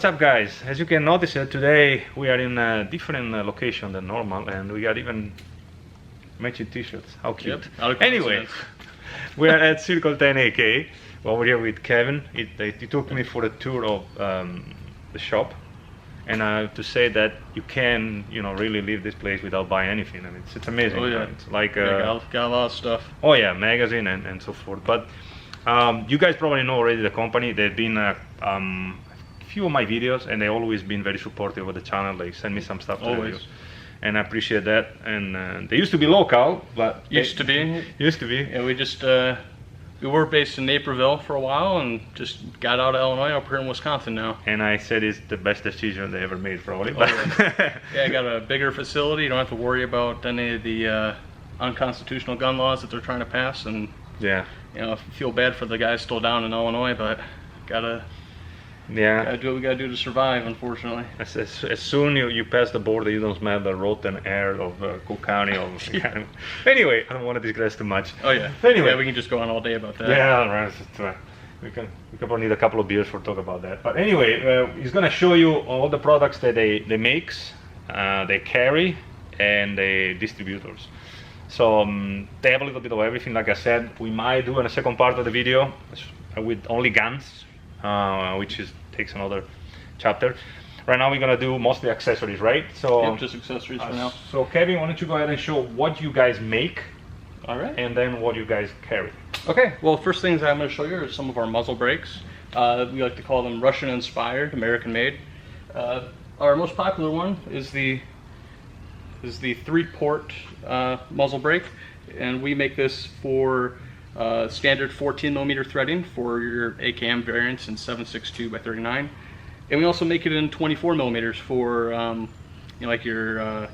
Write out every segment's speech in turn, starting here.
What's up, guys? As you can notice, today we are in a different location than normal, and we got even matching t-shirts. How cute. Yep, anyway, we are at Circle 10 AK over here with Kevin. He took me for a tour of the shop, and I have to say that you can, really leave this place without buying anything. I mean, it's amazing. Oh yeah, right? It's like got a lot of stuff. Oh yeah, magazine and so forth. But you guys probably know already the company. They've been a few of my videos, and they always been very supportive of the channel. They send me some stuff to review, and I appreciate that. And they used to be local, but used to be. Yeah, we just we were based in Naperville for a while, and just got out of Illinois, up here in Wisconsin now. And I said it's the best decision they ever made, probably. Oh, yeah, I got a bigger facility. You don't have to worry about any of the unconstitutional gun laws that they're trying to pass, and yeah, I feel bad for the guys still down in Illinois, but gotta do what we gotta do to survive, unfortunately. As soon you pass the border, you don't smell the rotten air of Cook County. Anyway, I don't want to digress too much. Oh yeah. Anyway, yeah, we can just go on all day about that. Yeah, right. We can probably need a couple of beers for talk about that. But anyway, he's gonna show you all the products that they makes, they carry, and the distributors. So they have a little bit of everything. Like I said, we might do in a second part of the video with only guns, which takes another chapter. Right now we're gonna do mostly accessories, right? So yep, just accessories for now. So Kevin, why don't you go ahead and show what you guys make, all right, and then what you guys carry. Okay. Well, first things I'm going to show you are some of our muzzle brakes. We like to call them Russian-inspired, American-made. Our most popular one is the 3-port muzzle brake, and we make this for standard 14mm threading for your AKM variants in 7.62 by 39, and we also make it in 24mm for like your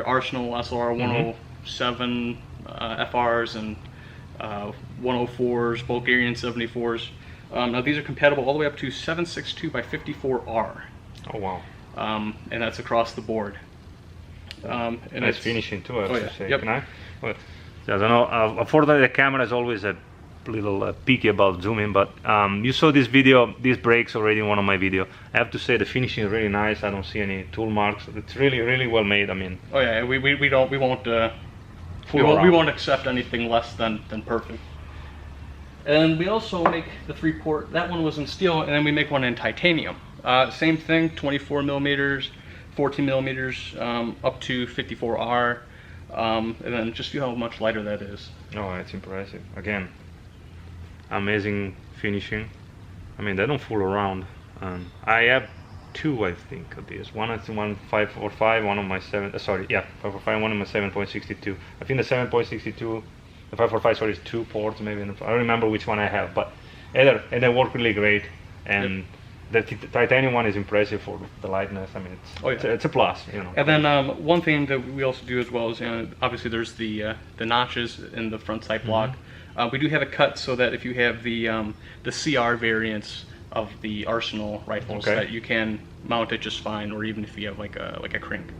Arsenal SLR 107 FRs and 104s, Bulgarian 74s. Now these are compatible all the way up to 7.62 by 54R. Oh wow! And that's across the board. And nice finishing too, I have to say. Yep. Can I? Well, I don't know. Unfortunately, the camera is always a little picky about zooming. But you saw this video, these brakes already in one of my video. I have to say the finishing is really nice. I don't see any tool marks. It's really well made. I mean. Oh yeah, we won't accept anything less than perfect. And we also make the 3-port. That one was in steel, and then we make one in titanium. Same thing, 24mm, 14mm, up to 54R, and then just feel how much lighter that is. Oh, that's impressive. Again, amazing finishing. I mean, they don't fool around. I have two, I think, of these. One is 545, one of my 545, one of my 7.62. I think the 7.62, the 545, sorry, is 2 ports, maybe. I don't remember which one I have, but and they work really great. And the titanium one is impressive for the lightness. I mean, it's a plus, And then one thing that we also do as well is, obviously there's the notches in the front sight block. We do have it cut so that if you have the CR variants of the Arsenal rifles, that you can mount it just fine, or even if you have like a crank.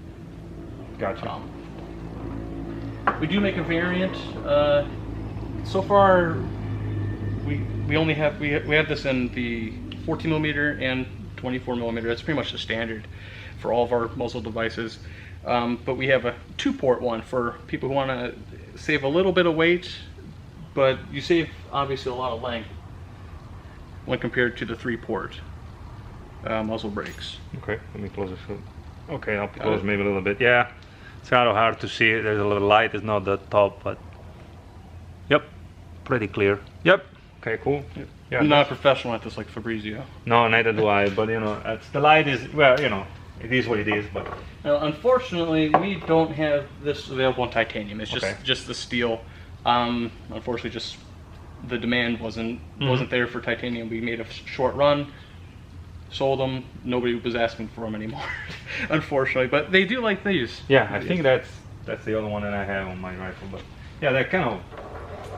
Gotcha. We do make a variant. So far, we only have we have this in the 14mm and 24mm. That's pretty much the standard for all of our muzzle devices. But we have a 2-port one for people who want to save a little bit of weight, but you save obviously a lot of length when compared to the 3-port muzzle brakes. Okay, let me close it. Okay, I'll close maybe a little bit. Yeah, it's kind of hard to see. There's a little light. It's not the top, but yep, pretty clear. Yep. Okay, cool. Yep. Yeah, I'm not a professional at this like Fabrizio. No, neither do I. But the light is it is what it is. But unfortunately, we don't have this available in titanium. It's just the steel. Unfortunately, just the demand wasn't there for titanium. We made a short run, sold them. Nobody was asking for them anymore, unfortunately. But they do like these. Yeah, I think that's the other one that I have on my rifle. But yeah, they're kind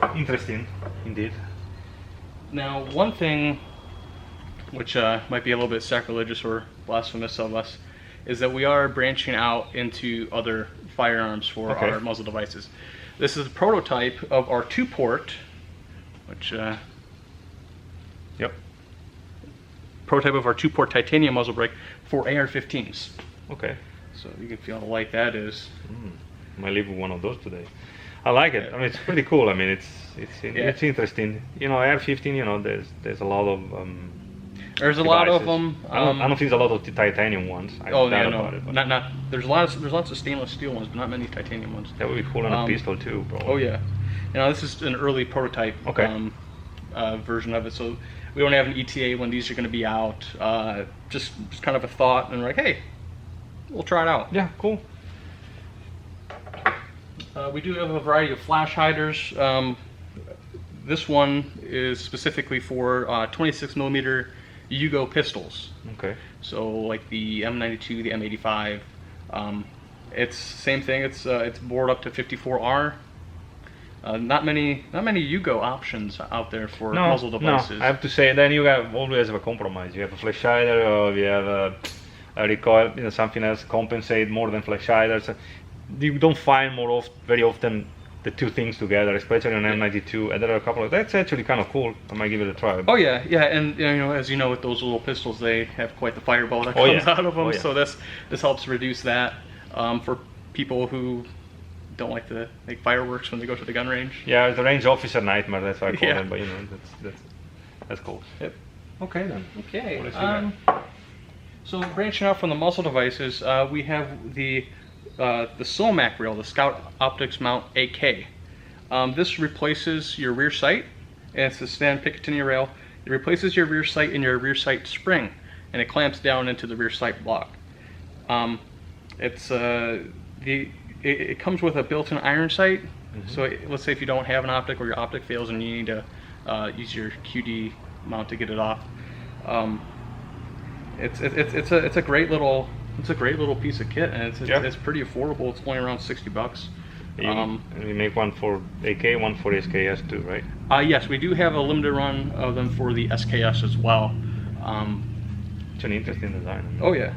of interesting, indeed. Now, one thing which might be a little bit sacrilegious or blasphemous of us is that we are branching out into other firearms for our muzzle devices. This is a prototype of our 2-port, which prototype of our 2-port titanium muzzle brake for AR-15s. Okay. So you can feel how light that is. Might leave with one of those today. I like it. I mean, it's pretty cool. I mean, it's interesting. You know, AR-15. You know, there's a lot of there's a devices. lot of them. I don't think there's a lot of titanium ones. I Oh doubt yeah, no, about it, but not. There's lots of stainless steel ones, but not many titanium ones. that would be cool on a pistol too, bro. Oh yeah, you know, this is an early prototype version of it, so we don't have an ETA when these are going to be out. Just kind of a thought, and we're like, hey, we'll try it out. Yeah, cool. We do have a variety of flash hiders. This one is specifically for 26 millimeter Yugo pistols. Okay. So like the M92, the M85. It's same thing. It's bored up to 54R. Not many Yugo options out there for muzzle devices. No, I have to say, then you always have a compromise. You have a flash hider, or you have a recoil, you know, something else compensate more than flash hiders. You don't find very often the two things together, especially on M92. And there are a couple of that's actually kind of cool. I might give it a try. Oh yeah, and you know, as you know, with those little pistols, they have quite the fireball that comes out of them. So this helps reduce that for people who don't like to make fireworks when they go to the gun range. Yeah, the range officer nightmare. That's what I call them. But you know, that's cool. Yep. Okay then. Okay. So branching out from the muzzle devices, we have the ProMag rail, the Scout Optics Mount AK. This replaces your rear sight, and it's a stand Picatinny rail. It replaces your rear sight and your rear sight spring, and it clamps down into the rear sight block. It comes with a built-in iron sight. So let's say if you don't have an optic or your optic fails and you need to use your QD mount to get it off. It's a great little piece of kit, and it's pretty affordable. It's only around $60. We make one for AK, one for SKS too, right? Yes, we do have a limited run of them for the SKS as well. It's an interesting design. Oh yeah,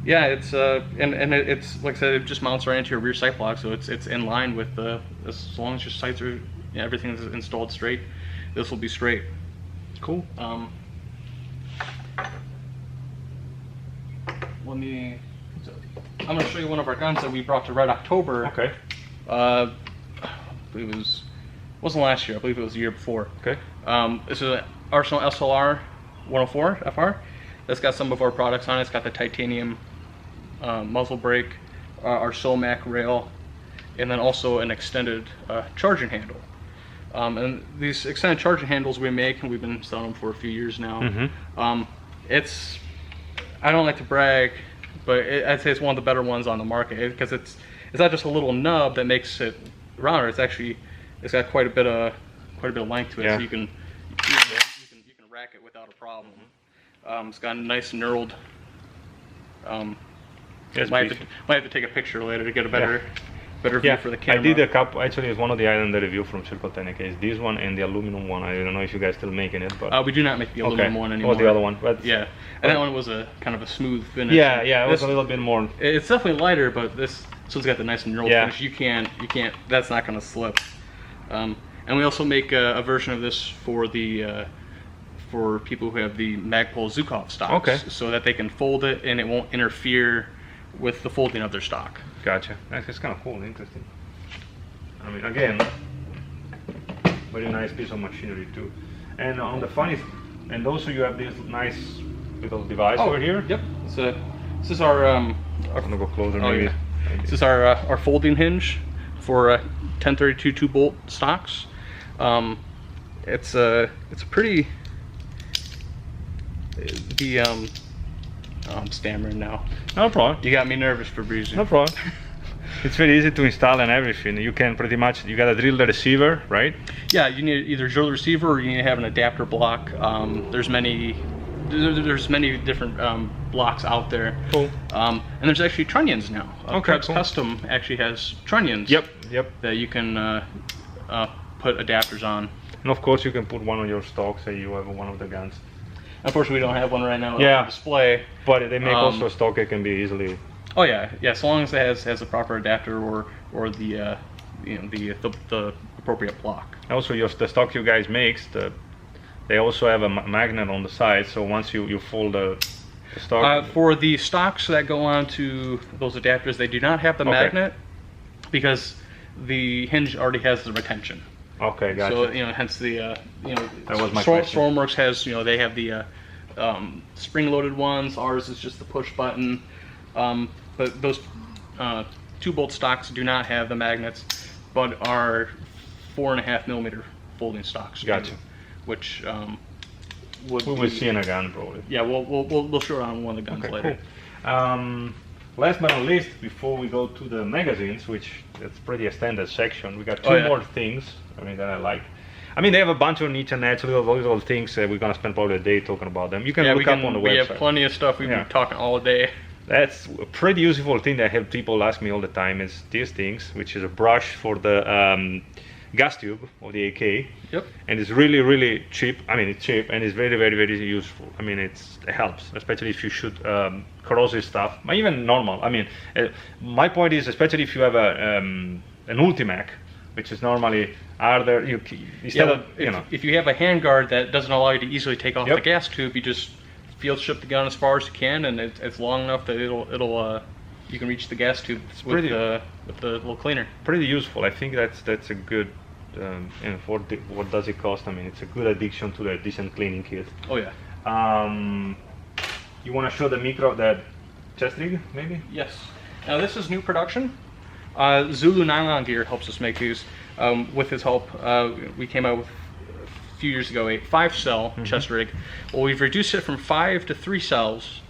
yeah. It's it's like I said, it just mounts right into your rear sight block, so it's in line with as long as your sights are everything is installed straight. This will be straight. Cool. I'm going to show you one of our guns that we brought to Red October. Okay. I believe it wasn't last year. I believe it was the year before. Okay. This is an Arsenal SLR 104 FR. That's got some of our products on it. It's got the titanium muzzle brake, our ProMag rail, and then also an extended charging handle. And these extended charging handles we make, and we've been selling them for a few years now. I don't like to brag, but I'd say it's one of the better ones on the market because it's not just a little nub that makes it rounder. It's got quite a bit of length to it, so you can rack it without a problem. It's got a nice knurled. Might have to take a picture later to get a better view for the camera. I did a couple. Actually, it's one of the items that review from Circle Technica. This one and the aluminum one. I don't know if you guys still making it, but we do not make the aluminum one anymore. What was the other one? But yeah, and that one was a kind of a smooth finish. Yeah, it was a little bit more. It's definitely lighter, but this one's got the nice knurled finish. You can't. That's not going to slip. And we also make a version of this for the for people who have the Magpul Zukov stocks, so that they can fold it and it won't interfere with the folding of their stock. Gotcha. That's kind of cool and interesting. I mean, again, very nice piece of machinery too. And on the funny, and also you have this nice little device over here. Yep. So this is our. I'm gonna go closer maybe. Yeah. This is our folding hinge for 1032 2-bolt stocks. It's a pretty. I'm stammering now. No problem. You got me nervous, Fabrizi. No problem. It's very easy to install and everything. You can pretty much, you gotta drill the receiver, right? Yeah, you need either drill the receiver or you need to have an adapter block. There's many different blocks out there. Cool. And there's actually trunnions now. Krebs cool. Custom actually has trunnions. Yep. That you can put adapters on. And of course you can put one on your stock, say you have one of the guns. Unfortunately, we don't have one right now on display. But they make also a stock. It can be easily. Oh yeah. As long as it has a proper adapter or the the appropriate block. Also, the stock you guys makes, the they also have a magnet on the side. So once you fold the stock. For the stocks that go onto those adapters, they do not have the magnet because the hinge already has the retention. Okay, gotcha. So hence the that was my question. Stormworks has they have the spring-loaded ones. Ours is just the push button. But those 2-bolt stocks do not have the magnets, but are 4.5 millimeter folding stocks. Gotcha. Which we will see in a gun probably. Yeah, we'll show it on one of the guns later. Cool. Last but not least, before we go to the magazines, which it's pretty a standard section, we got two more things. I mean that I like. I mean they have a bunch on internet, little things. We're gonna spend probably a day talking about them. You can look up on the website. We have plenty of stuff. We've been talking all day. That's a pretty useful thing that I have people ask me all the time is these things, which is a brush for the gas tube of the AK. Yep. And it's really cheap. I mean, it's cheap and it's very useful. I mean, it helps, especially if you shoot corrosive stuff, but even normal. I mean, my point is, especially if you have an Ultimac, which is normally harder. If you have a handguard that doesn't allow you to easily take off the gas tube, you just field ship the gun as far as you can, and it's long enough that it'll you can reach the gas tube with the little cleaner. Pretty useful. I think that's a good. For what does it cost? I mean, it's a good addition to the decent cleaning kit. Oh yeah. You want to show the chest rig, maybe? Yes. Now this is new production. Zulu Nylon Gear helps us make these. With his help, we came out with a few years ago a 5-cell chest rig. Well, we've reduced it from 5 to 3 cells.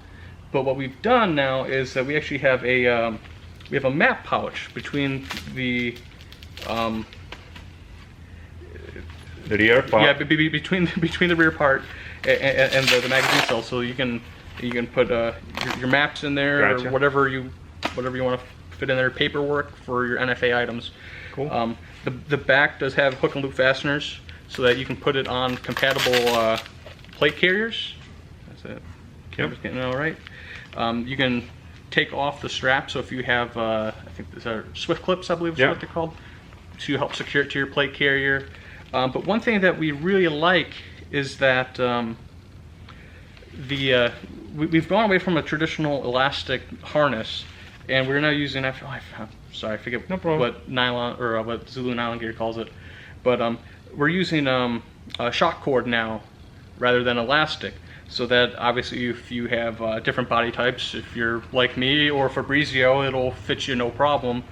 But what we've done now is that we actually have a map pouch between the rear part. Yeah, between the rear part and the magazine cell, so you can put your maps in there, or whatever you want to fit in there, paperwork for your NFA items. Cool. The back does have hook and loop fasteners, so that you can put it on compatible plate carriers. That's it. Camera's getting it all right. You can take off the strap, so if you have, I think these are Swift clips, I believe is what they're called, to help secure it to your plate carrier. But one thing that we really like is that we've gone away from a traditional elastic harness, and we're now using, I forget what nylon or what Zulu Nylon Gear calls it, but we're using a shock cord now rather than elastic. So that obviously if you have different body types, if you're like me or Fabrizio, it'll fit you no problem.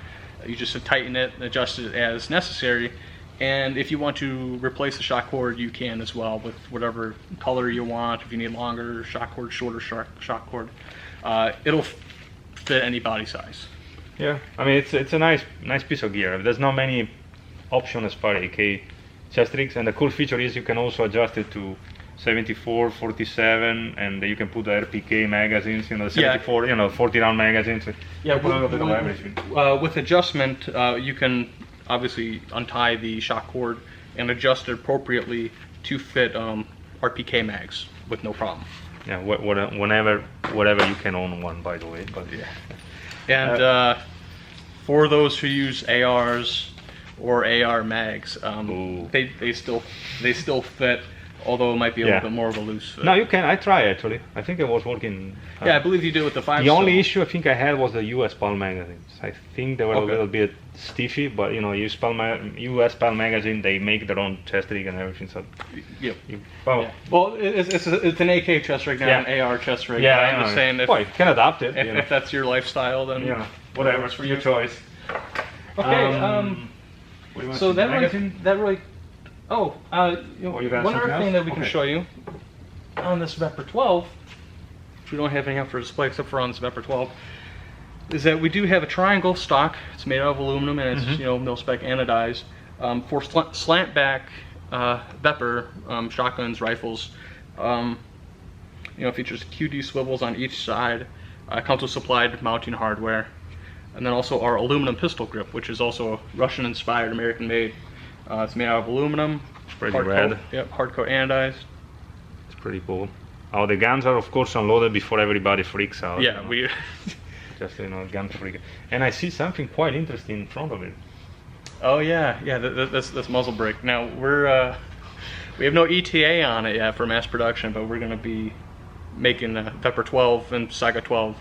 You just tighten it and adjust it as necessary. And if you want to replace the shock cord, you can as well with whatever color you want. If you need longer shock cord, shorter shock cord, it'll fit any body size. Yeah, I mean it's a nice piece of gear. There's not many options as far as AK chest rigs, and the cool feature is you can also adjust it to 74, 47, and you can put the RPK magazines, 74, 40 round magazines. Yeah, with adjustment, you can obviously untie the shock cord and adjust it appropriately to fit RPK mags with no problem. Yeah, whatever you can own one, by the way. But and for those who use ARs or AR mags, they still fit. Although it might be a little bit more of a loose fit. No, you can. I try actually. I think it was working. Yeah, I believe you did with the 5. The only issue I think I had was the US PAL magazines. I think they were a little bit stiffy, but US PAL magazine, they make their own chest rig and everything. So well, it's an AK chest rig, not an AR chest rig. Yeah, I'm just saying you can adapt it. If that's your lifestyle, then whatever, it's for your choice. Okay. So that really. one other thing that we can show you on this Vepr 12, which we don't have anything for display except for on this Vepr 12, is that we do have a triangle stock. It's made out of aluminum and it's mil-spec anodized for slant back Vepr shotguns, rifles. Features QD swivels on each side. Comes with supplied mounting hardware, and then also our aluminum pistol grip, which is also Russian-inspired, American-made. It's made out of aluminum. It's pretty red. Hard coat anodized. It's pretty cool. Oh, the guns are of course unloaded before everybody freaks out. Yeah, we just gun freak. And I see something quite interesting in front of it. Oh yeah, this muzzle brake. Now we're We have no ETA on it yet for mass production, but we're going to be making Vepr 12 and Saga 12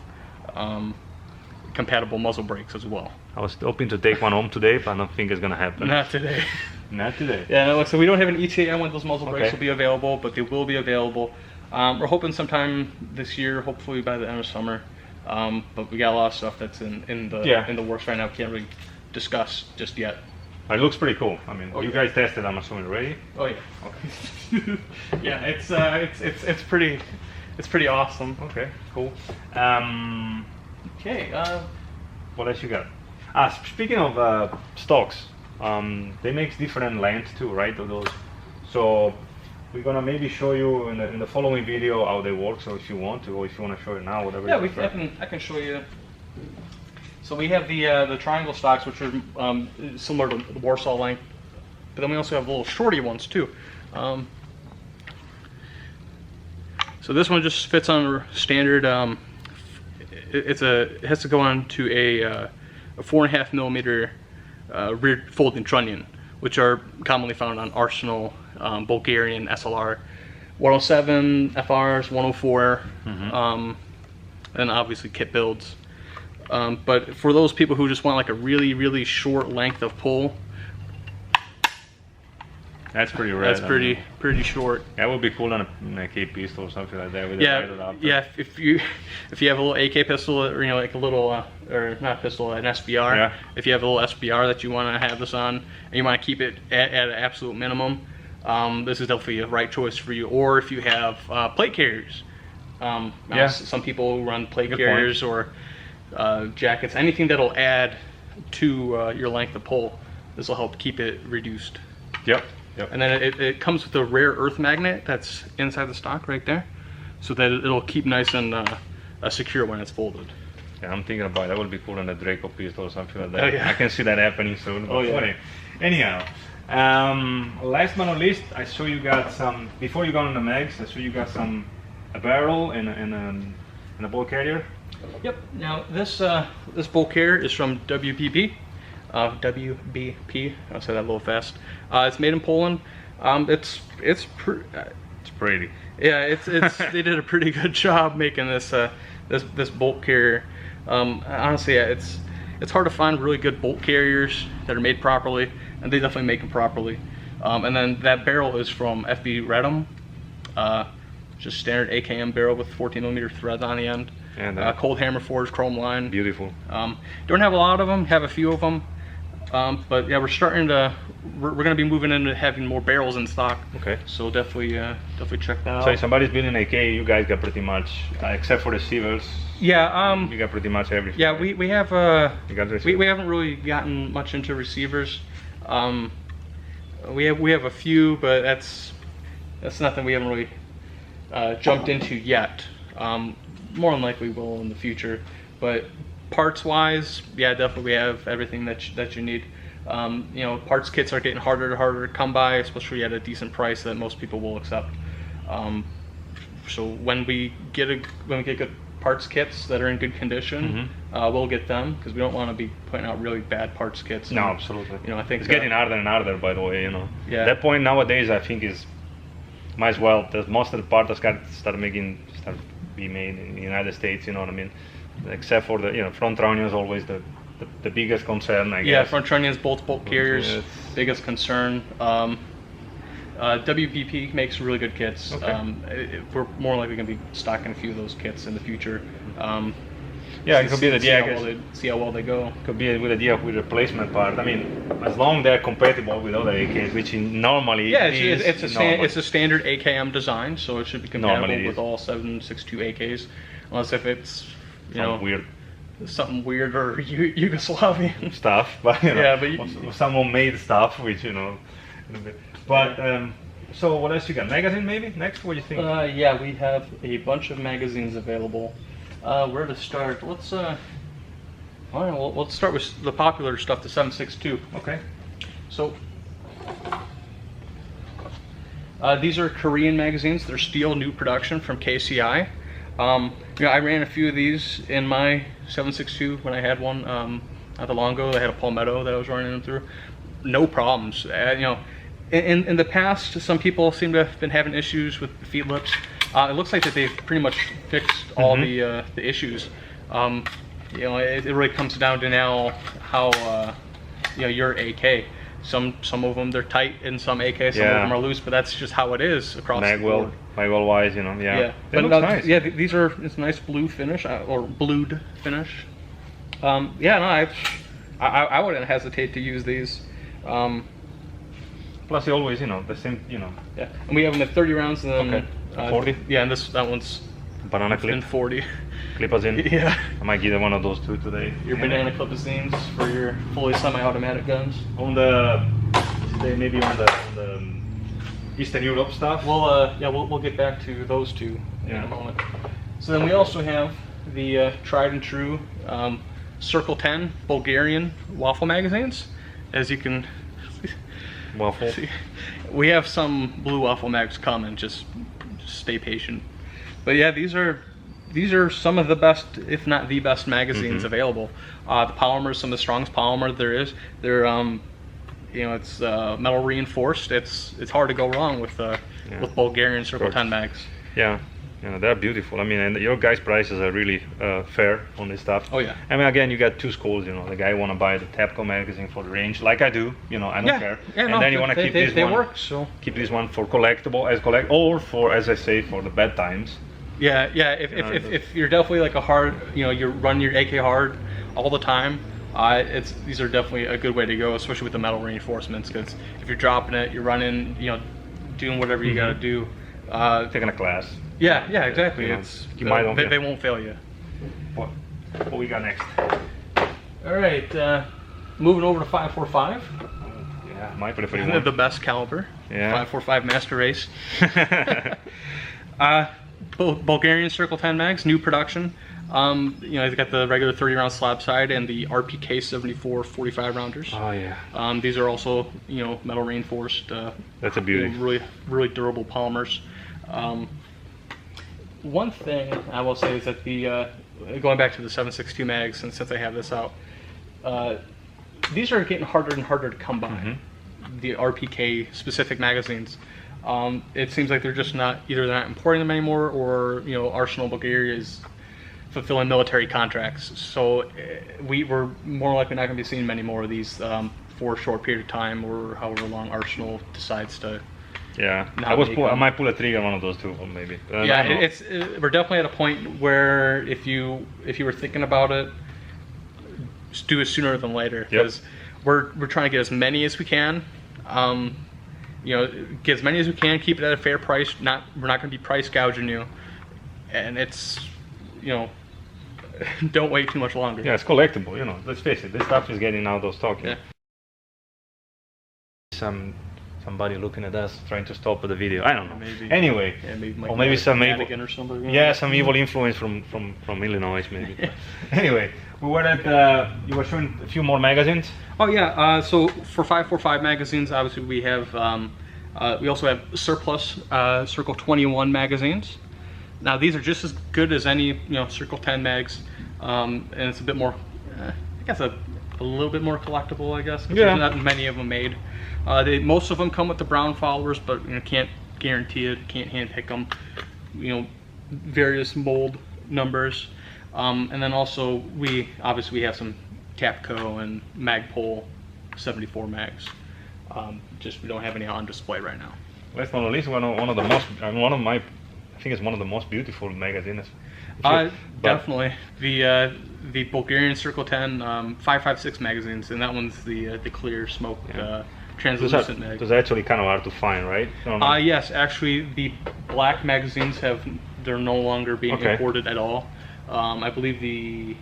compatible muzzle brakes as well. I was hoping to take one home today, but I don't think it's gonna happen. Not today. Not today. Yeah, no, so we don't have an ETA on when those muzzle brakes will be available, but they will be available. We're hoping sometime this year, hopefully by the end of summer. But we got a lot of stuff that's in the works right now. Can't really discuss just yet. It looks pretty cool. I mean, you guys tested, I'm assuming, already? Oh yeah. Okay. Yeah, it's pretty awesome. Okay, cool. Okay. What else you got? Speaking of stocks, they make different lengths too, right? Of those. So we're gonna maybe show you in the following video how they work. So if you want to, or if you want to show it now, whatever. Yeah, I can show you. So we have the triangle stocks, which are similar to the Warsaw length, but then we also have little shorty ones too. So this one just fits on standard. It has to go on to a 4.5 millimeter rear folding trunnion, which are commonly found on Arsenal, Bulgarian SLR, 107 FRs, 104, and obviously kit builds. But for those people who just want like a really short length of pull, that's pretty rare. That's pretty short. That would be cool on an AK pistol or something like that. With Yeah. If you have a little AK pistol, or like a little or not pistol, an SBR. Yeah. If you have a little SBR that you want to have this on, and you want to keep it at an absolute minimum, this is definitely a right choice for you. Or if you have plate carriers, some people run plate carriers or jackets, anything that'll add to your length of pull. This will help keep it reduced. Yep. And then it comes with a rare earth magnet that's inside the stock right there, so that it'll keep nice and secure when it's folded. Yeah, I'm thinking about that would be cool on a Draco pistol or something like that. Oh, yeah. I can see that happening soon. Oh, yeah. Funny. Anyhow, last but not least, I saw you got some, before you got on the mags, I saw you got a barrel and a ball carrier. Yep. Now this bolt carrier is from WBP. WBP. I'll say that a little fast. It's made in Poland. It's pretty. Yeah, they did a pretty good job making this this bolt carrier. Honestly, yeah, it's hard to find really good bolt carriers that are made properly, and they definitely make them properly. And then that barrel is from FB Redham, just standard AKM barrel with 14mm threads on the end. And cold hammer forged chrome line. Beautiful. Don't have a lot of them. Have a few of them. But yeah, we're going to be moving into having more barrels in stock. Okay. So definitely check that out. So if somebody's building AK, you guys got pretty much, except for the receivers. Yeah. You got pretty much everything. Yeah, we have. We haven't really gotten much into receivers. We have a few, but that's nothing we haven't really jumped into yet. More than likely will in the future, but parts wise, yeah, definitely we have everything that you need. Parts kits are getting harder and harder to come by, especially at a decent price that most people will accept. So when we get good parts kits that are in good condition, we'll get them, because we don't want to be putting out really bad parts kits. No, absolutely. I think it's getting harder and harder, by the way. Yeah. That point nowadays, I think is might as well. Most of the parts start be made in the United States, you know what I mean? Except for the front trunnion is always the biggest concern, I guess. Yeah, front trunnions, bolt carriers, biggest concern. WPP makes really good kits. Okay. We're more likely going to be stocking a few of those kits in the future. Yeah, it could be the idea. See how well they go. Could be a good idea with replacement part. I mean, as long as they're compatible with other AKs, which normally it's a standard AKM design, so it should be compatible with all 7.62 AKs, unless if it's something weird or Yugoslavian stuff. But someone made stuff, which But so what else you got? Magazine maybe next? What do you think? Yeah, we have a bunch of magazines available. Where to start? Let's start with the popular stuff, the 7.62. Okay. So these are Korean magazines. They're steel, new production from KCI. I ran a few of these in my 7.62 when I had one not that long ago. I had a Palmetto that I was running them through. No problems. in the past, some people seem to have been having issues with the feed lips. It looks like that they've pretty much fixed all the issues. You know, it really comes down to now how you know, your AK. Some of them they're tight, and some AK, some of them are loose. But that's just how it is across the board. Magwell wise, you know, Yeah, It looks nice. Yeah, these are, it's a nice blue finish or blued finish. Yeah, no, I wouldn't hesitate to use these. Plus, they always, you know, the same, you know. Yeah, and we have them at 30 rounds, and then 40. Yeah, and that one's Banana clip. in 40. Clip us in. Yeah. I might give them one of those two today. Your banana clip-a-zines for your fully semi-automatic guns. On the maybe on the Eastern Europe stuff. We'll get back to those two in a moment. So then we also have the tried and true Circle 10 Bulgarian waffle magazines. As you can Waffle. see, we have some blue waffle mags coming. Just stay patient. But yeah, these are some of the best, if not the best, magazines available. The polymer is some of the strongest polymer there is. They're you know, it's metal reinforced. It's hard to go wrong with Bulgarian Circle 10 mags. Yeah, you know, they're beautiful. I mean, and your guys' prices are really fair on this stuff. Oh yeah. I mean, again, you got two schools. You know, the guy want to buy the Tapco magazine for the range, like I do. You know, I don't care. Yeah, and no, then you want to keep this they one. work, so. Keep this one for collectible, or for, as I say, for the bad times. Yeah. If you're definitely like a hard, you know, you run your AK hard all the time. These are definitely a good way to go, especially with the metal reinforcements. Because if you're dropping it, you're running, you know, doing whatever you got to do. Taking a class. Yeah, exactly. You know, It's you might they won't fail you. What we got next? All right, moving over to 545. Yeah, my preferred one. The best caliber. Yeah. 545 Master Race. Bulgarian Circle 10 mags, new production. You know, they've got the regular 30 round slab side and the RPK 74 45 rounders. Oh yeah. These are also, you know, metal reinforced. That's a beauty. Really durable polymers. One thing I will say is that the going back to the 7.62 mags, and since I have this out, these are getting harder and harder to come by. The RPK specific magazines. It seems like they're just not, either they're not importing them anymore, or, you know, Arsenal Bulgaria is fulfilling military contracts. So we're more likely not going to be seeing many more of these for a short period of time, or however long Arsenal decides to. Yeah, I might pull a trigger on one of those two, or maybe. Yeah, we're definitely at a point where if you were thinking about it, just do it sooner than later, because we're trying to get as many as we can. You know, get as many as we can, keep it at a fair price. We're not going to be price gouging you, and it's, you know, don't wait too much longer. Yeah, it's collectible. You know, let's face it, this stuff is getting out of stock. Yeah. Somebody looking at us trying to stop the video. I don't know. Maybe. Anyway, like or maybe some evil, or somebody. yeah, some evil influence from Illinois, maybe. Anyway, we were at you were showing a few more magazines. Oh yeah. So for 545 magazines, obviously we have we also have surplus Circle 21 magazines. Now these are just as good as any, you know, Circle 10 mags, and it's a bit more, I guess a little bit more collectible, I guess. There's not many of them made. Most of them come with the brown followers, but, you know, can't guarantee it, can't hand pick them. You know, various mold numbers, and then also we have some Tapco and Magpul 74 mags. Just we don't have any on display right now. Last but not least, one of the most, I think it's one of the most beautiful magazines. Definitely the Bulgarian Circle 10 556 magazines, and that one's the clear smoke translucent mag. Those are actually kind of hard to find, right? Yes, actually the black magazines they're no longer being imported at all. I believe the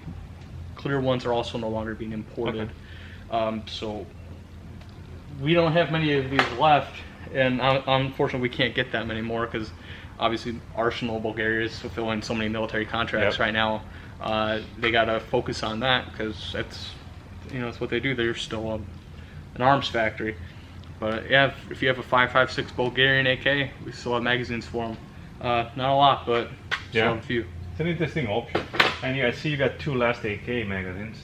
clear ones are also no longer being imported. So we don't have many of these left, and unfortunately we can't get that many more, because obviously Arsenal Bulgaria is fulfilling so many military contracts right now. They gotta focus on that, because that's, you know, it's what they do. They're still an arms factory. But yeah, if you have a 556 Bulgarian AK, we still have magazines for them. Not a lot, but still a few. It's an interesting option. And I see you got two last AK magazines.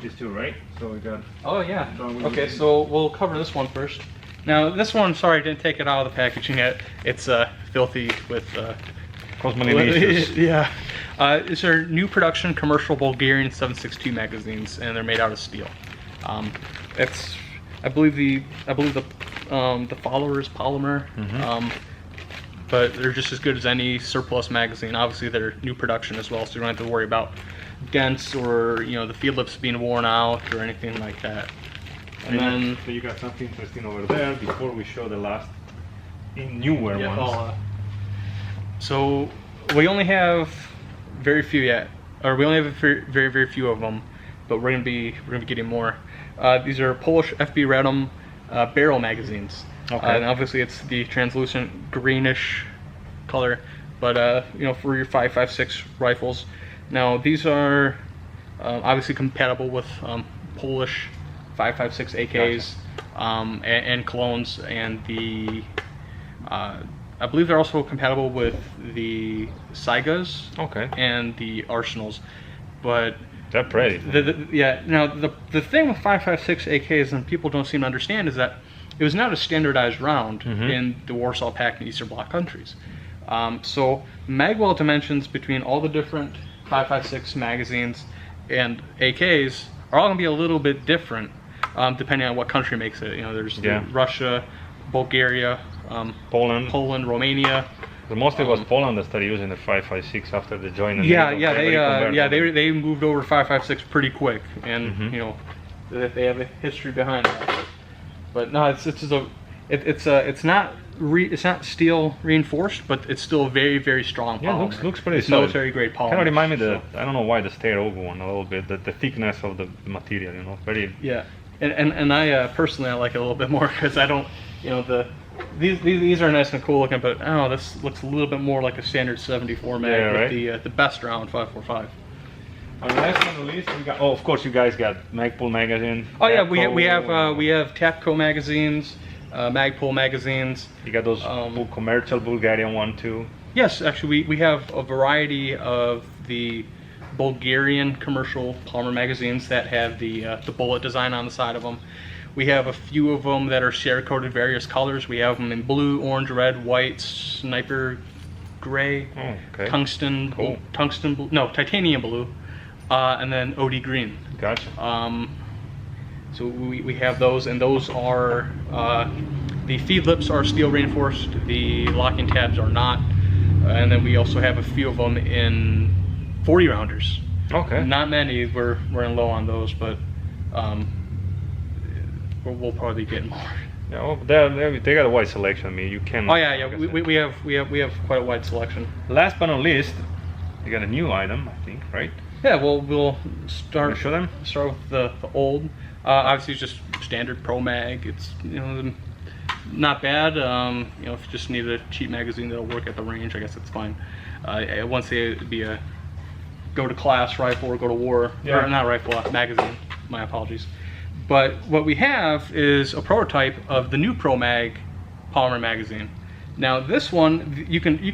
These two, right? So we got. Oh yeah. Okay, so we'll cover this one first. Now this one, sorry, I didn't take it out of the packaging yet. It's filthy with Cosmoninations. yeah. These are new production commercial Bulgarian 7.62 magazines, and they're made out of steel. It's I believe the follower is polymer, but they're just as good as any surplus magazine. Obviously, they're new production as well, so you don't have to worry about dents or the feed lips being worn out or anything like that. And then so you got something interesting over there before we show the last newer ones. So we only have very few yet, or we only have very few of them, but we're gonna be getting more. These are Polish FB Radom barrel magazines. Okay. And obviously it's the translucent greenish color, but for your 5.56 rifles. Now these are obviously compatible with Polish 5.56 AKs, gotcha. and clones, and the I believe they're also compatible with the Saigas, okay, and the Arsenals, but they're pretty. Yeah. Now the thing with 5.56 AKs, and people don't seem to understand, is that it was not a standardized round in the Warsaw Pact and Eastern Bloc countries. So magwell dimensions between all the different 5.56 magazines and AKs are all going to be a little bit different, depending on what country makes it. There's Russia, Bulgaria, Poland, Romania. But mostly it was Poland that started using the 5.56 after the joint. They moved over 5.56 pretty quick, and they have a history behind that. But no, it's not steel reinforced, but it's still a very, very strong polymer. Yeah, looks pretty it's solid. military grade polymer. Kind of remind me I don't know why the Stay Rogue one a little bit, the thickness of the material, very. Yeah, and I personally I like it a little bit more because I don't, these are nice and cool looking, but this looks a little bit more like a standard 74 mag with the best round 5.45. Last but not least, we got. Oh, of course, you guys got Magpul magazine. Oh yeah, we have Tapco magazines, Magpul magazines. You got those commercial Bulgarian one too. Yes, actually, we have a variety of the Bulgarian commercial polymer magazines that have the bullet design on the side of them. We have a few of them that are share-coded various colors. We have them in blue, orange, red, white, sniper gray, tungsten, blue, no, titanium blue, and then OD green. Gotcha. So we have those, and those are the feed lips are steel reinforced. The locking tabs are not, and then we also have a few of them in 40 rounders. Okay. Not many. We're in low on those, but we'll probably be getting more. Yeah, well, they got a wide selection. I mean, you can. Oh yeah. We have quite a wide selection. Last but not least, you got a new item, I think, right? Yeah. Well, we'll start. Show them. Start with the old. Obviously, it's just standard ProMag. It's not bad. If you just need a cheap magazine that'll work at the range, I guess it's fine. Once it'd be a go to class rifle or go to war, or not rifle, magazine. My apologies. But what we have is a prototype of the new ProMag polymer magazine. Now this one, you can feel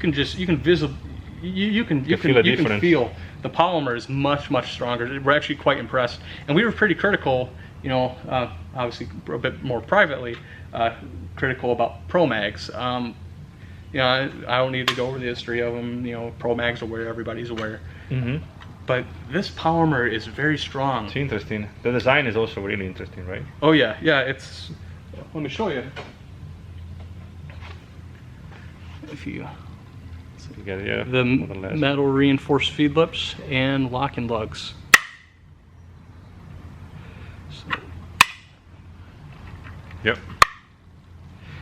the polymer is much stronger. We're actually quite impressed, and we were pretty critical. Obviously a bit more privately, critical about ProMags. I don't need to go over the history of them. ProMags are where everybody's aware. But this polymer is very strong. It's interesting. The design is also really interesting, right? Oh yeah. It's. Let me show you. If you. Get it, the metal reinforced feed lips and locking lugs. So. Yep.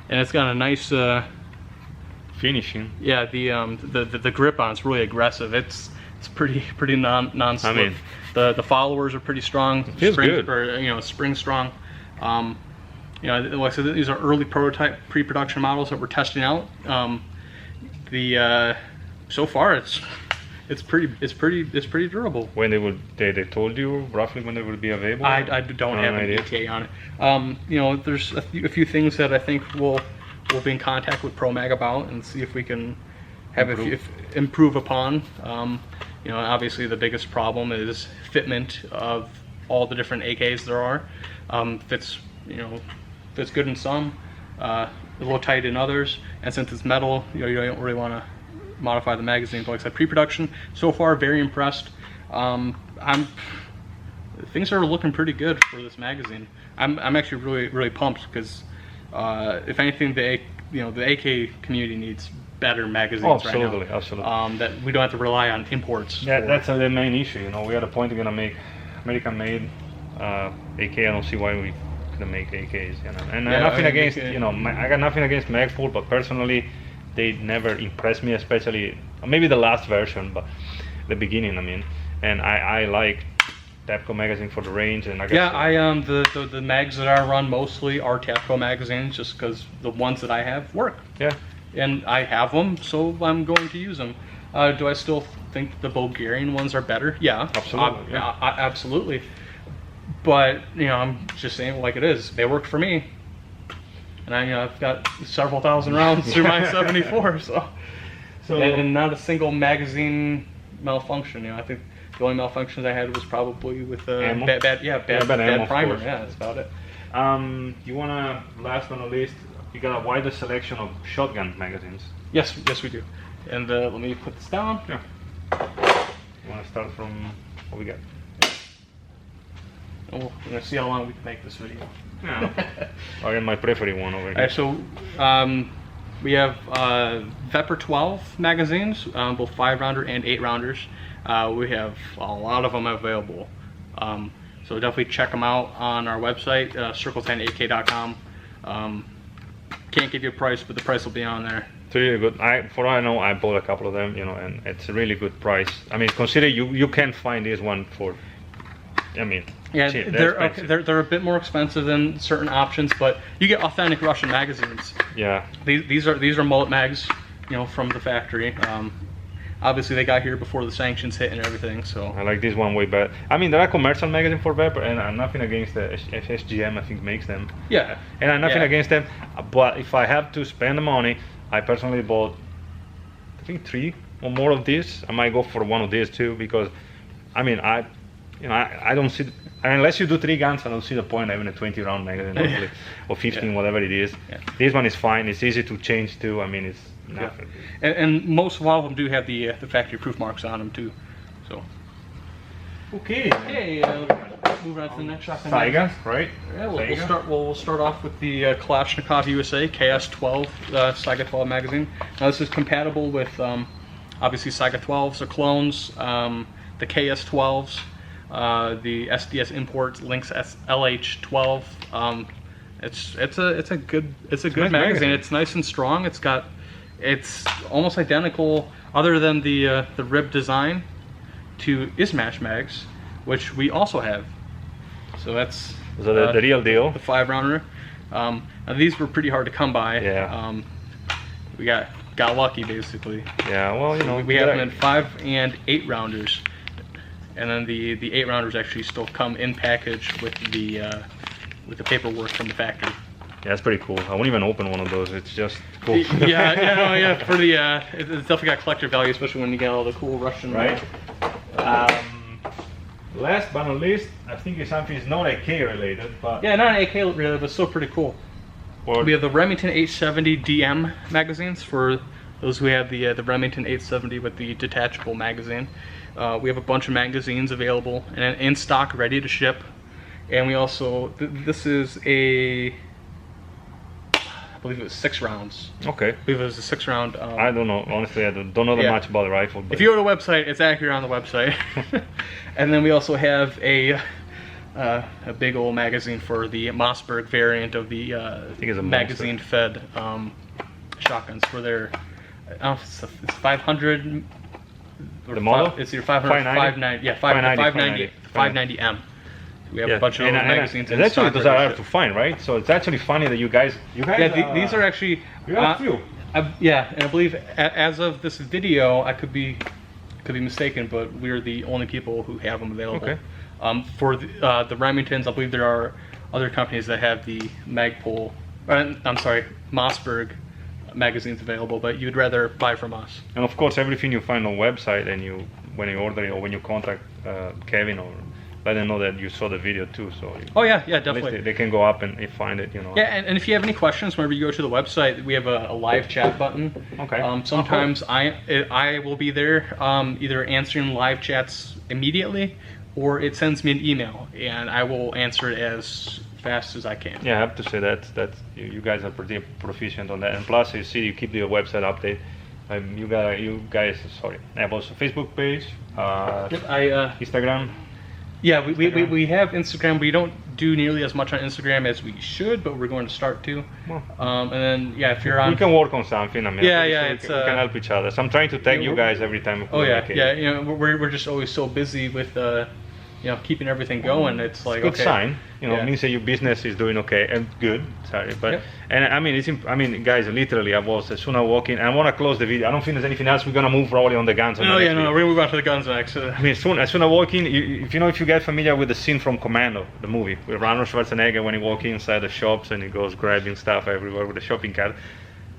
And it's got a nice finishing. Yeah, the grip on it's really aggressive. It's pretty non-slip. I mean, the followers are pretty strong. It feels good. Or, spring strong. Like I said, these are early prototype pre-production models that we're testing out. So far it's pretty durable. When they told you roughly when they would be available? I don't have an ETA on it. There's a few things that I think we'll be in contact with ProMag about and see if we can have improve upon. Obviously the biggest problem is fitment of all the different AKs there are. Fits good in some, a little tight in others, and since it's metal, you don't really want to modify the magazine. But like I said, pre-production so far, very impressed. Things are looking pretty good for this magazine. I'm actually really pumped because if anything, the AK community needs better magazines right now. Absolutely. That we don't have to rely on imports. Yeah, that's the main issue. We're at the point we're gonna make American-made AK. I don't see why we couldn't make AKs. And nothing against I got nothing against Magpul, but personally, they never impressed me, especially maybe the last version, but the beginning. And I like Tapco magazine for the range, and I guess the mags that I run mostly are Tapco magazines, just because the ones that I have work. Yeah. And I have them, so I'm going to use them. Do I still think the Bulgarian ones are better? Yeah, absolutely. Absolutely. But I'm just saying like it is. They work for me, and I've got several thousand rounds through my 74, so and not a single magazine malfunction. I think the only malfunctions I had was probably with bad primer. Yeah, that's about it. You wanna, last but not least, you got a wider selection of shotgun magazines. Yes, we do. And let me put this down. Yeah. You wanna start from what we got? We're gonna see how long we can make this video. Yeah. I got my preferred one over here. Alright, so we have Vepr 12 magazines, both 5-rounder and 8-rounders. We have a lot of them available. So definitely check them out on our website, circle10ak.com. Can't give you a price, but the price will be on there. It's really good. For all I know, I bought a couple of them, and it's a really good price. Consider you can find this one for, yeah, cheap. They're a bit more expensive than certain options, but you get authentic Russian magazines. Yeah. These are mullet mags, from the factory. Obviously, they got here before the sanctions hit and everything, so. I like this one way better. There are commercial magazines for Vepr, and I'm nothing against the SGM, I think, makes them. Yeah. And I'm nothing against them, but if I have to spend the money, I personally bought, I think 3 or more of these. I might go for one of these too, because, I don't see, unless you do 3 guns, I don't see the point having a 20-round magazine, or 15, whatever it is. Yeah. This one is fine. It's easy to change too. It's nothing. Yeah. And most of all of them do have the factory proof marks on them too. So. Okay. Move on to the next shotgun. Saiga, right? Yeah, we'll start off with the Kalashnikov USA KS12 Saiga 12 magazine. Now this is compatible with obviously Saiga 12s, the clones, the KS12s. The SDS Imports Lynx LH12. It's a good magazine. It's nice and strong. It's almost identical, other than the rib design, to Izmash mags, which we also have. So that's the real deal. The 5-rounder. Now these were pretty hard to come by. Yeah. We got lucky basically. Yeah. Well, we have them in 5 and 8-rounders. And then the 8-rounders actually still come in package with the paperwork from the factory. Yeah, that's pretty cool. I won't even open one of those. It's just cool. Yeah. For the it's definitely got collector value, especially when you get all the cool Russian. Right. Last but not least, I think it's something that's not AK related, but yeah, not AK related, but still pretty cool. We have the Remington 870 DM magazines for those who have the Remington 870 with the detachable magazine. We have a bunch of magazines available and in stock, ready to ship. And we also, this is I believe it was 6 rounds. Okay. I believe it was a 6-round. I don't know, honestly, I don't know that much about the rifle. But if you go to the website, it's accurate on the website. And then we also have a big old magazine for the Mossberg variant of the magazine-fed shotguns for their, I don't know if it's 500. The model? It's either 500, 590, yeah, 590M. We have a bunch of magazines. And actually, those are hard to find, right? So it's actually funny that you guys. Yeah, these are actually. You have a few. Yeah, and I believe as of this video, I could be mistaken, but we're the only people who have them available. Okay. For the Remingtons, I believe there are other companies that have the Magpul. Mossberg magazines available, but you'd rather buy from us. And of course, everything you find on website, and when you order it or when you contact Kevin or let them know that you saw the video too. So Oh yeah, at least definitely. they can go up and find it. Yeah, and if you have any questions, whenever you go to the website, we have a live chat button. Okay. Sometimes I will be there, either answering live chats immediately, or it sends me an email, and I will answer it as fast as I can. Yeah, I have to say that you guys are pretty proficient on that. And plus, you see, you keep the website update. You guys, sorry. I have also Facebook page, Instagram. Yeah, we have Instagram. We don't do nearly as much on Instagram as we should, but we're going to start to. Well, And then yeah, if you're on, we can work on something. I mean, Yeah, I'm pretty yeah, sure it's, we can help each other. So I'm trying to tag you guys every time we oh yeah, communicate. yeah. You know, we're just always so busy with keeping everything going. It's like Good okay. sign, Yeah. It means that your business is doing okay and good. Sorry, but Yep. and I mean, guys, literally, I was as soon as I walk in, I want to close the video. I don't think there's anything else. We're gonna move probably on the guns. On No, the yeah, next no, video. we're gonna move on to the guns next. I mean, as soon as I walk in, if you get familiar with the scene from Commando, the movie, with Arnold Schwarzenegger when he walks inside the shops and he goes grabbing stuff everywhere with the shopping cart.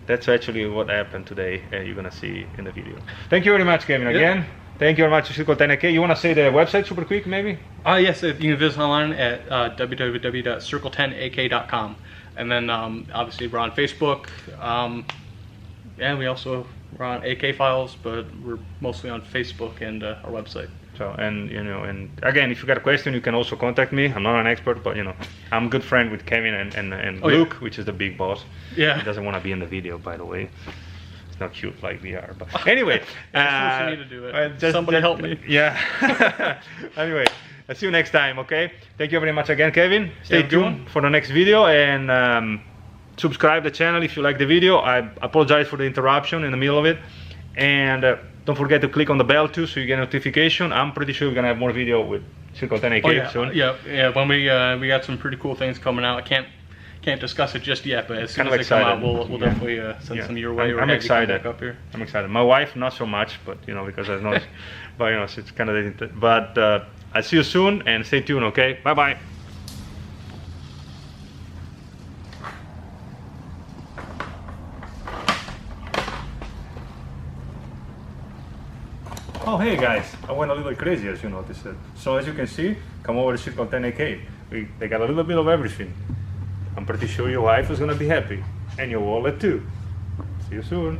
That's actually what happened today. You're gonna see in the video. Thank you very much, Kevin. Again. Thank you very much to Circle 10AK. You want to say the website super quick, maybe? Yes, you can visit online at www.circle10ak.com. And then obviously we're on Facebook. And we also are on AK Files, but we're mostly on Facebook and our website. So, and again, if you got a question, you can also contact me. I'm not an expert, but I'm a good friend with Kevin and Luke, which is the big boss. Yeah. He doesn't want to be in the video, by the way. It's not cute like we are, but anyway. Forcing me to do it. Somebody help me. Yeah. Anyway, I'll see you next time, okay? Thank you very much again, Kevin. Stay tuned for the next video, and subscribe the channel if you like the video. I apologize for the interruption in the middle of it. And don't forget to click on the bell too, so you get notification. I'm pretty sure we're gonna have more video with Circle 10AK soon. Yeah. When we got some pretty cool things coming out. I can't discuss it just yet, but as soon as they come out, we'll definitely send some your way. I'm excited. Back up here. I'm excited. My wife not so much, but because I know, but so it's kind of. But I'll see you soon, and stay tuned. Okay, bye bye. Oh hey guys, I went a little crazy as you noticed. So as you can see, come over to Circle 10AK. They got a little bit of everything. I'm pretty sure your wife is gonna be happy, and your wallet too. See you soon.